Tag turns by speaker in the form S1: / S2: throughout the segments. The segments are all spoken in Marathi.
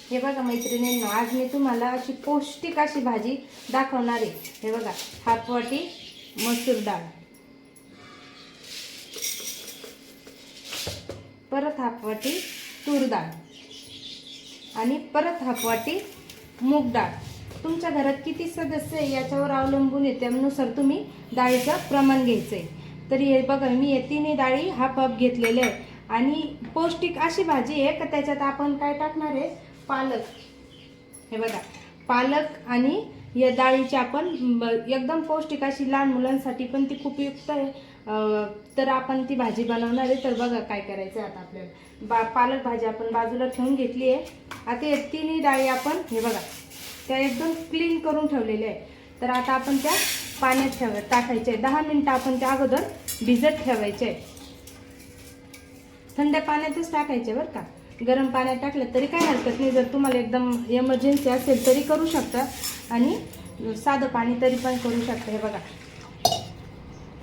S1: हे बघा मैत्रिणींनो, आज मी तुम्हाला अशी पौष्टिक अशी भाजी दाखवणार आहे। हे बघा, हाफ वाटी मसूर डाळ, परत हाफ वाटी तूर डाळ आणि परत हाफ वाटी मूग डाळ। तुमच्या घरात किती सदस्य आहे याच्यावर अवलंबून आहे, त्यानुसार तुम्ही डाळीचं प्रमाण घ्यायचं आहे। तरी हे बघा, मी हे तिन्ही डाळी हाफ हाफ घेतलेले आहे आणि पौष्टिक अशी भाजी आहे का त्याच्यात आपण काय टाकणार आहे, पालक। हे बघा, पालक आणि या डाळीची आपण एकदम पौष्टिक अशी लहान मुलांसाठी पण ती खूप उपयुक्त आहे। तर आपण ती भाजी बनवणार आहे। तर बघा काय करायचं आता आपल्याला, पालक भाजी आपण बाजूला ठेवून घेतली आहे। आता या तिन्ही डाळी आपण हे बघा त्या एकदम क्लीन करून ठेवलेल्या आहे। तर आता आपण त्या पाण्यात टाकायचे 10 मिनिटं आपण त्या अगोदर भिजत ठेवायचे। थंड पाण्यातच टाकायचे बरं का, गरम पाण्यात टाकलं तरी काही हरकत नाही। जर तुम्हाला एकदम इमर्जन्सी असेल तरी करू शकता आणि साधं पाणी तरी पण करू शकता। हे बघा,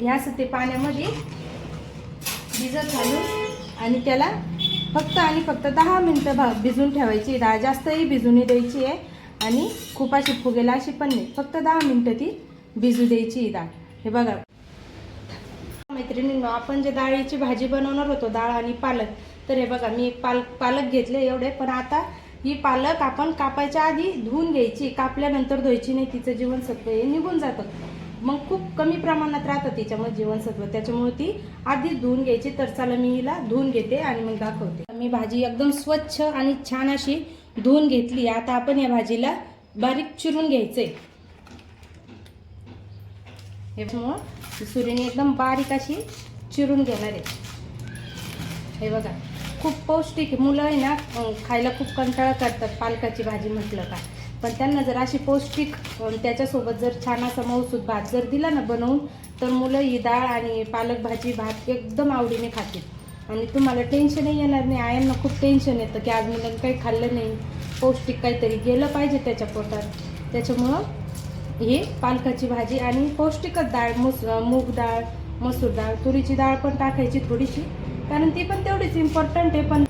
S1: याच ते पाण्यामध्ये भिजत घालून आणि त्याला फक्त 10 मिनिटं भिजून ठेवायची डाळ। जास्तही भिजून द्यायची आहे आणि खूप अशी फुगेल अशी पण नाही, फक्त 10 मिनिटं ती भिजू द्यायची डाळ। हे बघा मैत्रिणींनो, आपण जे डाळीची भाजी बनवणार होतो, डाळ आणि पालक, तर हे बघा मी पालक घेतले एवढे। पण आता ही पालक आपण कापायच्या आधी धुवून घ्यायची, कापल्यानंतर धुवायची नाही, तिचं जीवनसत्व हे निघून जातं, मग खूप कमी प्रमाणात राहतं तिच्यामध्ये जीवनसत्व, त्याच्यामुळे ती आधीच धुवून घ्यायची। तर चला मी हिला धुवून घेते आणि मग दाखवते। मी भाजी एकदम स्वच्छ आणि छान अशी धुवून घेतली। आता आपण या भाजीला बारीक चिरून घ्यायचंय। हे सुरीने एकदम बारीक अशी चिरून घेणार आहे। हे बघा, खूप पौष्टिक, मुलं आहे ना खायला खूप कंटाळा करतात पालकाची भाजी म्हटलं का, पण त्यांना जर अशी पौष्टिक त्याच्यासोबत जर छान असा मऊसूद भात जर दिला ना बनवून, तर मुलं ही डाळ आणि पालक भाजी भात एकदम आवडीने खातील आणि तुम्हाला टेन्शनही येणार नाही। आयांना खूप टेन्शन येतं की आज मुलांनी काही खाल्लं नाही, पौष्टिक काहीतरी गेलं पाहिजे त्याच्या पोटात, त्याच्यामुळं ही पालकाची भाजी आणि पौष्टिकच डाळ, मूग डाळ, मसूर डाळ, तुरीची डाळ पण टाकायची थोडीशी, कारण ती पण तेवढीच इम्पॉर्टंट आहे। पण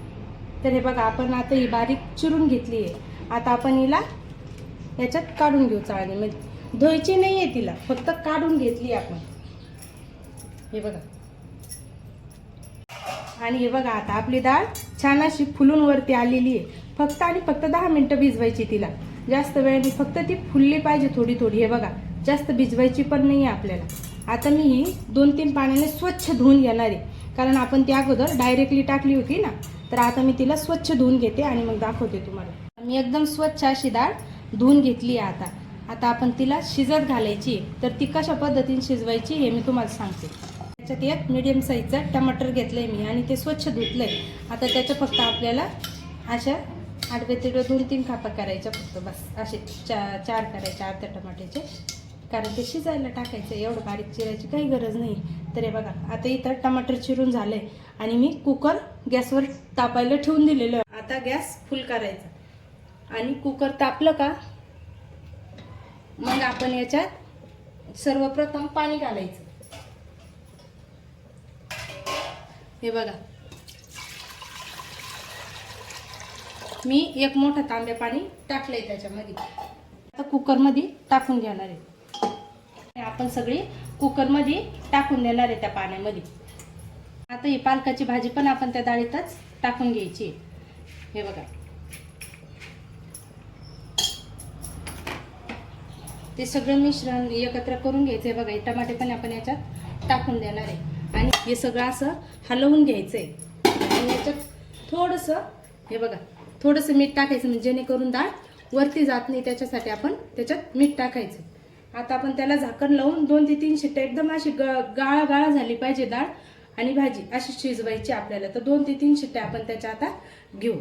S1: तर हे बघा, आपण आता ही बारीक चिरून घेतली आहे। आता आपण हिला याच्यात काढून घेऊ चाळणी, म्हणजे धुवायची नाही आहे तिला, फक्त काढून घेतली आपण। हे बघा, आणि हे बघा आता आपली डाळ छान अशी फुलून वरती आलेली आहे। फक्त 10 मिनिटं भिजवायची तिला, जास्त वेळ नाही, फक्त ती फुलली पाहिजे थोडी थोडी। हे बघा, जास्त भिजवायची पण नाही आहे आपल्याला। आता मी ही 2-3 पाण्याने स्वच्छ धुवून घेणार आहे, कारण आपण ती अगोदर डायरेक्टली टाकली होती ना। तर आता मी तिला स्वच्छ धुवून घेते आणि मग दाखवते तुम्हाला। मी एकदम स्वच्छ अशी डाळ धुवून घेतली आहे। आता आपण तिला शिजत घालायची, तर ती कशा पद्धतीने शिजवायची हे मी तुम्हाला सांगते। त्याच्यात एक मीडियम साईजचं टमाटर घेतलंय मी आणि ते स्वच्छ धुतलंय। आता त्याच्या फक्त आपल्याला अशा आडवे तिडवे 2-3 कापा करायच्या फक्त, बस असे 4 करायचे अर्ध्या टमाट्याचे, कारण ते शिजायला टाकायचं, एवढं बारीक चिरायची काही गरज नाही। तर हे बघा, आता इथं टमाटर चिरून झालंय आणि मी कुकर गॅसवर तापायला ठेवून दिलेलं आहे। आता गॅस फुल करायचा आणि कुकर तापलं का मग आपण याच्यात सर्वप्रथम पाणी घालायचं। हे बघा, मी एक मोठा तांब्या पाणी टाकलंय त्याच्यामध्ये। आता कुकरमध्ये टाकून घेणार आहे, आपण सगळी कुकरमध्ये टाकून देणार आहे त्या पाण्यामध्ये। आता ही पालकाची भाजी पण आपण त्या डाळीतच टाकून घ्यायची। हे बघा, ते सगळं मिश्रण एकत्र करून घ्यायचंय। बघा, हे टमाटे पण आपण याच्यात टाकून देणार आहे आणि हे सगळं असं हलवून घ्यायचंय आणि याच्यात थोडंसं हे बघा थोडंसं मीठ टाकायचं, म्हणजे जेणेकरून डाळ वरती जात नाही, त्याच्यासाठी आपण त्याच्यात मीठ टाकायचं। आता आपण त्याला झाकण लावून 2 ते 3 शिट्ट्या, एकदम अशी गाळा झाली पाहिजे डाळ आणि भाजी अशी शिजवायची आपल्याला। तर 2 ते 3 शिट्ट्या आपण त्याच्या आता घेऊ,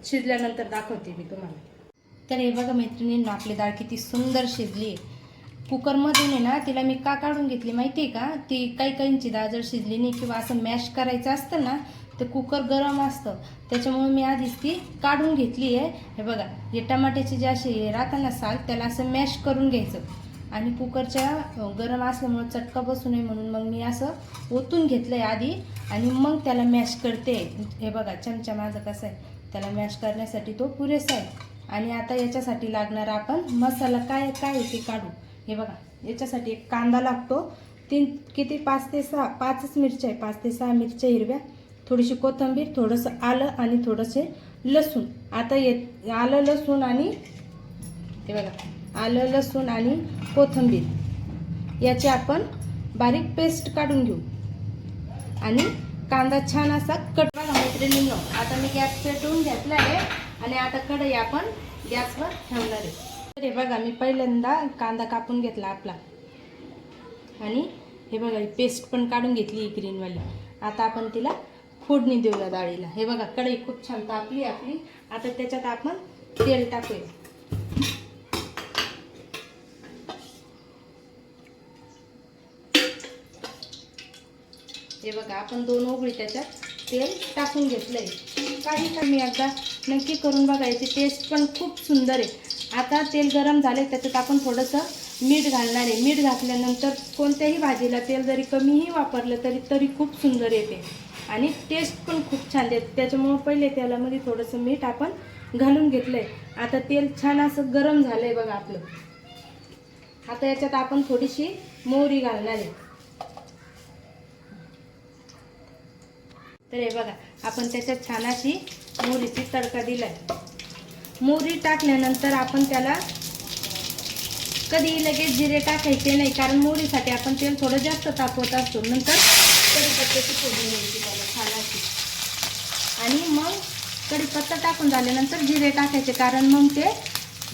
S1: शिजल्यानंतर दाखवते मी तुम्हाला। तर हे बघा मैत्रिणींनो, आपली डाळ किती सुंदर शिजली आहे। कुकरमधून आहे ना, तिला मी का काढून घेतली माहिती आहे का, ती काहींची डाळ जर शिजली नाही किंवा असं मॅश करायचं असतं ना, तर कुकर गरम असतं, त्याच्यामुळे मी आधीच ती काढून घेतली आहे। हे बघा, हे टमाट्याचे जे असे राहतात ना साल, त्याला असं मॅश करून घ्यायचं आणि कुकरच्या गरम असल्यामुळे चटका बसू नये म्हणून मग मी असं ओतून घेतलंय आधी आणि मग त्याला मॅश करते। हे बघा, चमचा माझा कसा आहे त्याला मॅश करण्यासाठी तो पुरेसा आहे. आणि आता याच्यासाठी लागणार आपण मसाला काय काय ते काढू. हे बघा, याच्यासाठी एक कांदा लागतो, 5 ते 6 5च मिरच्या आहे, 5 ते 6 मिरच्या हिरव्या, थोडीशी कोथिंबीर, थोडंसं आलं आणि थोडंसे लसूण. आता आलं लसूण आणि हे बघा, आलं लसूण आणि कोथिंबीर याची आपण बारीक पेस्ट काढून घेऊ. आणि कांदा छान असा कट. बघा मैत्रिणींनो, आता मी गॅस पेटवून घेतला आहे आणि आता कढई आपण गॅसवर ठेवणार आहे. तर हे बघा, मी पहिल्यांदा कांदा कापून घेतला आपला आणि हे बघा ही पेस्ट पण काढून घेतली ग्रीनवाली. आता आपण तिला फोडणी देऊया डाळीला. हे बघा, कढई खूप छान तापली आपली. आता त्याच्यात आपण तेल टाकूया. हे बघा, आपण 2 उकळी त्याच्यात तेल टाकून घेतलंय. काही मी एकदा नक्की करून बघा, याची टेस्ट पण खूप सुंदर आहे. आता तेल गरम झाले, त्याच्यात आपण थोडंसं मीठ घालणार आहे. मीठ घातल्यानंतर कोणत्याही भाजीला तेल जरी कमीही वापरलं तरी खूप सुंदर येते आणि टेस्ट पण खूप छान देते. त्याच्यामुळे पहिले तेलामध्ये थोडंसं मीठ आपण घालून घेतलंय. आता तेल छान असं गरम झालंय बघा आपलं. आता याच्यात आपण थोडीशी मोहरी घालणार आहे. तर हे बघा, आपण त्याच्यात छान अशी मोहरीची तडका दिलाय. मोहरी टाकल्यानंतर आपण त्याला कधी लगेच जिरे टाकायचे नाही, कारण मोहरीसाठी आपण तेल थोडं जास्त तापवत असतो. नंतर कढीपत्त्याची फोडणी द्यायची त्याला छान अशी. आणि मग कढीपत्ता टाकून झाल्यानंतर जिरे टाकायचे, कारण मग ते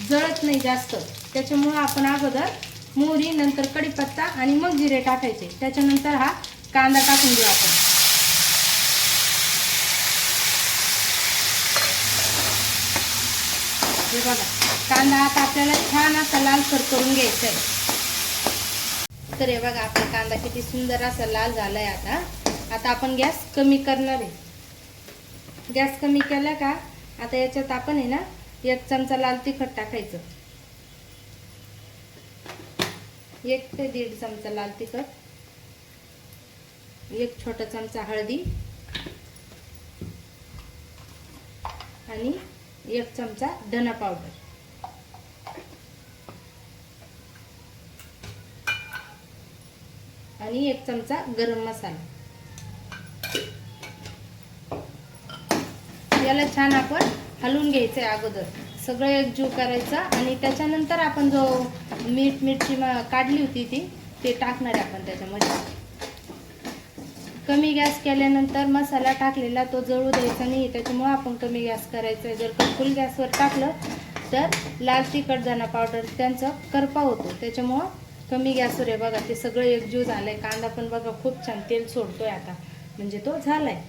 S1: जळत नाही जास्त. त्याच्यामुळं आपण अगोदर मोहरी, नंतर कढीपत्ता आणि मग जिरे टाकायचे. त्याच्यानंतर हा कांदा टाकून देऊ आपण. हे बघा, कांदा आता आपल्याला छान असा लालसर करून घ्यायचा आहे. तर हे बघा, आपला कांदा किती सुंदर असा लाल झालाय. आता आपण गॅस कमी करणार आहे. गॅस कमी केला का आता याच्यात आपण आहे ना 1 चमचा लाल तिखट टाकायचं, 1 ते 1.5 चमचा लाल तिखट, 1 छोटा चमचा हळदी आणि 1 चमचा धना पावडर आणि 1 चमचा गरम मसाला. याला छान आपण हलवून घ्यायचं आहे. अगोदर सगळं एकजीव करायचं आणि त्याच्यानंतर आपण जो मिरची काढली होती ते टाकणार आहे आपण त्याच्यामध्ये. कमी गॅस केल्यानंतर मसाला टाकलेला तो जळू द्यायचा नाही, त्याच्यामुळे आपण कमी गॅस करायचा आहे. जर का फुल गॅसवर टाकलं तर लाल तिखट, धना पावडर त्यांचा करपा होतो. त्याच्यामुळं कमी गॅसवर. आहे बघा, ते सगळं एकजीव झालंय. कांदा पण बघा खूप छान तेल सोडतोय आता, म्हणजे तो झालाय.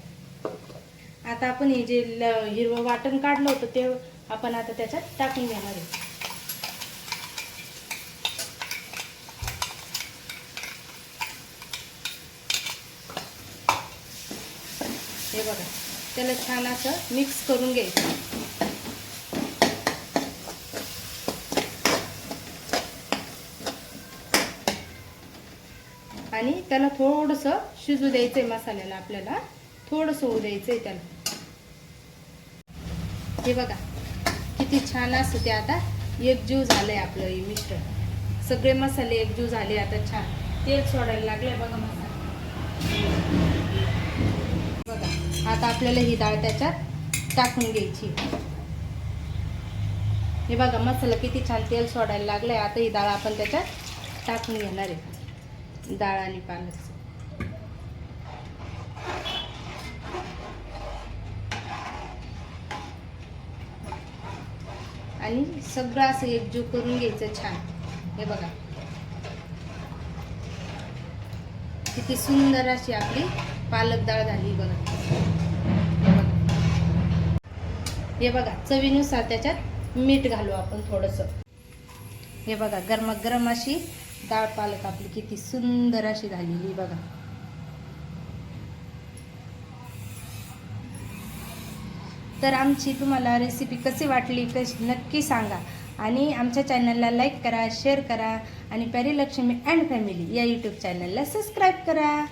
S1: आता आपण हे जे हिरवं वाटण काढलं होतं ते आपण आता त्याच्यात टाकून घेणार आहे. हे बघा, त्याला छान असं मिक्स करून घ्यायचं आणि त्याला थोडंसं शिजू द्यायचंय. मसाल्याला आपल्याला थोडंसं होऊ द्यायचंय त्याला. हे बघा, किती छान असं ते आता एकजीव झालंय आपलं हे मिश्रण. सगळे मसाले एकजीव झाले. आता छान तेल सोडायला लागले बघा मसाला. बघा, आता आपल्याला ही डाळ त्याच्यात टाकून घ्यायची. हे बघा, मसाला किती छान तेल सोडायला लागलाय. आता ही डाळ आपण त्याच्यात टाकून घेणार आहे, डाळ आणि पालक. आणि सगळं असं एकजीव करून घ्यायचं छान. हे बघा, किती सुंदर अशी आपली पालक डाळ झाली बघा. हे बघा, चवीनुसार त्याच्यात मीठ घालू आपण थोडंसं. हे बघा, गरमागरम अशी डाळ पालक आपली किती सुंदर अशी झालेली बघा. तर आमची तुम्हाला रेसिपी कशी वाटली नक्की सांगा. आणि आमच्या चॅनलला लाईक करा, शेअर करा आणि प्यारी लक्ष्मी अँड फॅमिली या यूट्यूब चॅनलला सबस्क्राईब करा.